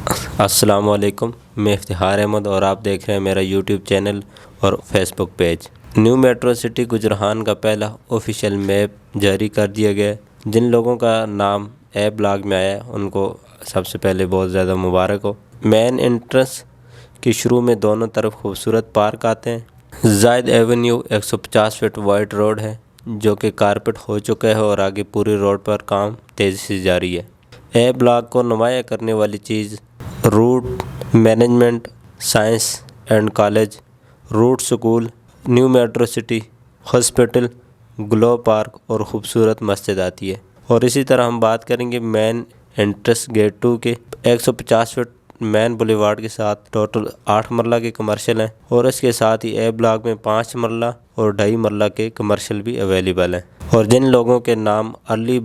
السلام علیکم، میں افتخار احمد اور آپ دیکھ رہے ہیں میرا یوٹیوب چینل اور فیس بک پیج۔ نیو میٹرو سٹی گجران کا پہلا آفیشیل میپ جاری کر دیا گیا۔ جن لوگوں کا نام اے بلاگ میں آیا ان کو سب سے پہلے بہت زیادہ مبارک ہو۔ مین انٹرنس کی شروع میں دونوں طرف خوبصورت پارک آتے ہیں۔ زائد ایونیو 150 فٹ وائڈ روڈ ہے جو کہ کارپیٹ ہو چکا ہے اور آگے پوری روڈ پر کام تیزی سے جاری ہے۔ اے بلاک کو نمایاں کرنے والی چیز Root management, science and college, Root school, new metro city, hospital, glow park اور خوبصورت مسجد آتی ہے۔ اور اسی طرح ہم بات کریں گے مین انٹرنس گیٹ 2 کے۔ 150 فٹ مین بولیوارڈ کے ساتھ ٹوٹل 8 مرلہ کے کمرشل ہیں اور اس کے ساتھ ہی اے بلاک میں 5 مرلہ اور 2.5 مرلہ کے کمرشل بھی اویلیبل ہیں۔ اور جن لوگوں کے نام ارلی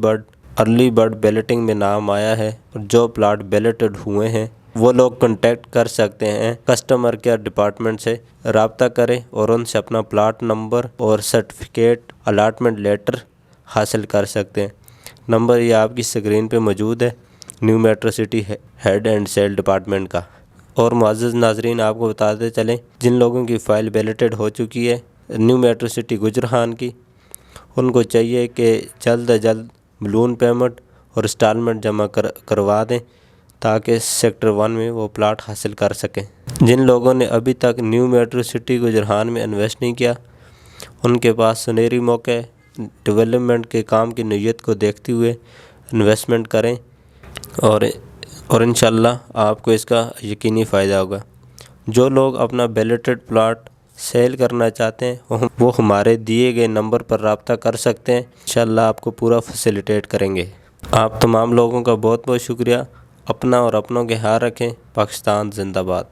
برڈ بیلٹنگ میں نام آیا ہے اور جو پلاٹ بیلٹڈ ہوئے ہیں وہ لوگ کنٹیکٹ کر سکتے ہیں، کسٹمر کیئر ڈپارٹمنٹ سے رابطہ کریں اور ان سے اپنا پلاٹ نمبر اور سرٹیفکیٹ الاٹمنٹ لیٹر حاصل کر سکتے ہیں۔ نمبر یہ آپ کی اسکرین پہ موجود ہے، new metro city head and sale department کا۔ اور معزز ناظرین، آپ کو بتاتے چلیں جن لوگوں کی فائل بیلٹڈ ہو چکی ہے نیو میٹرو سٹی گجران کی، ان کو چاہیے کہ جلد از جلد بلون پیمنٹ اور انسٹالمنٹ جمع کروا دیں تاکہ سیکٹر 1 میں وہ پلاٹ حاصل کر سکیں۔ جن لوگوں نے ابھی تک نیو میٹرو سٹی گجران میں انویسٹ نہیں کیا ان کے پاس سنہری موقع ہے۔ ڈیولپمنٹ کے کام کی نوعیت کو دیکھتے ہوئے انویسٹمنٹ کریں اور انشاءاللہ آپ کو اس کا یقینی فائدہ ہوگا۔ جو لوگ اپنا بیلٹڈ پلاٹ سیل کرنا چاہتے ہیں وہ ہمارے دیے گئے نمبر پر رابطہ کر سکتے ہیں، انشاءاللہ آپ کو پورا فیسیلیٹیٹ کریں گے۔ آپ تمام لوگوں کا بہت بہت شکریہ۔ اپنا اور اپنوں کے خیال رکھیں۔ پاکستان زندہ باد۔